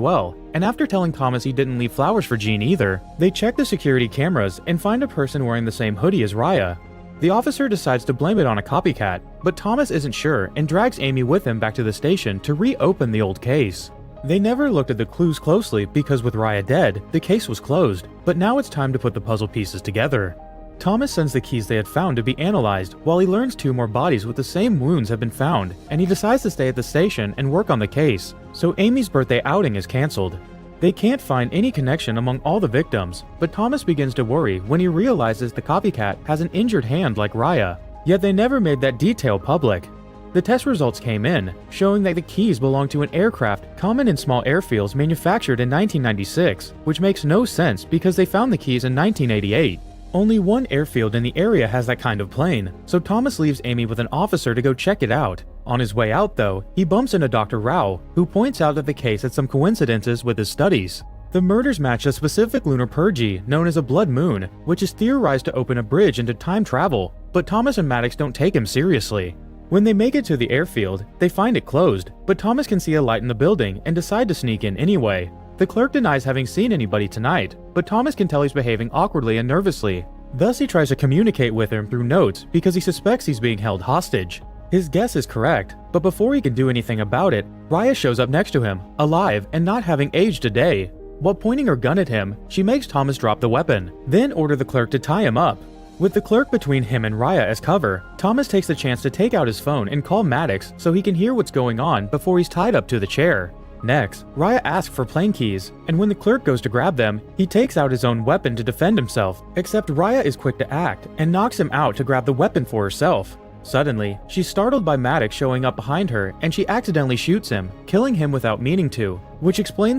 well, and after telling Thomas he didn't leave flowers for Jean either, they check the security cameras and find a person wearing the same hoodie as Raya. The officer decides to blame it on a copycat, but Thomas isn't sure and drags Amy with him back to the station to reopen the old case. They never looked at the clues closely because with Raya dead, the case was closed, but now it's time to put the puzzle pieces together. Thomas sends the keys they had found to be analyzed while he learns 2 more bodies with the same wounds have been found, and he decides to stay at the station and work on the case, so Amy's birthday outing is cancelled. They can't find any connection among all the victims, but Thomas begins to worry when he realizes the copycat has an injured hand like Raya, yet they never made that detail public. The test results came in, showing that the keys belong to an aircraft common in small airfields manufactured in 1996, which makes no sense because they found the keys in 1988. Only one airfield in the area has that kind of plane, so Thomas leaves Amy with an officer to go check it out. On his way out though, he bumps into Dr. Rao, who points out that the case had some coincidences with his studies. The murders match a specific lunar purge known as a blood moon, which is theorized to open a bridge into time travel, but Thomas and Maddox don't take him seriously. When they make it to the airfield, they find it closed, but Thomas can see a light in the building and decide to sneak in anyway. The clerk denies having seen anybody tonight, but Thomas can tell he's behaving awkwardly and nervously. Thus he tries to communicate with him through notes because he suspects he's being held hostage. His guess is correct, but before he can do anything about it, Raya shows up next to him, alive and not having aged a day. While pointing her gun at him, she makes Thomas drop the weapon, then order the clerk to tie him up. With the clerk between him and Raya as cover, Thomas takes the chance to take out his phone and call Maddox so he can hear what's going on before he's tied up to the chair. Next, Raya asks for plane keys, and when the clerk goes to grab them, he takes out his own weapon to defend himself, except Raya is quick to act and knocks him out to grab the weapon for herself. Suddenly, she's startled by Maddox showing up behind her and she accidentally shoots him, killing him without meaning to, which explains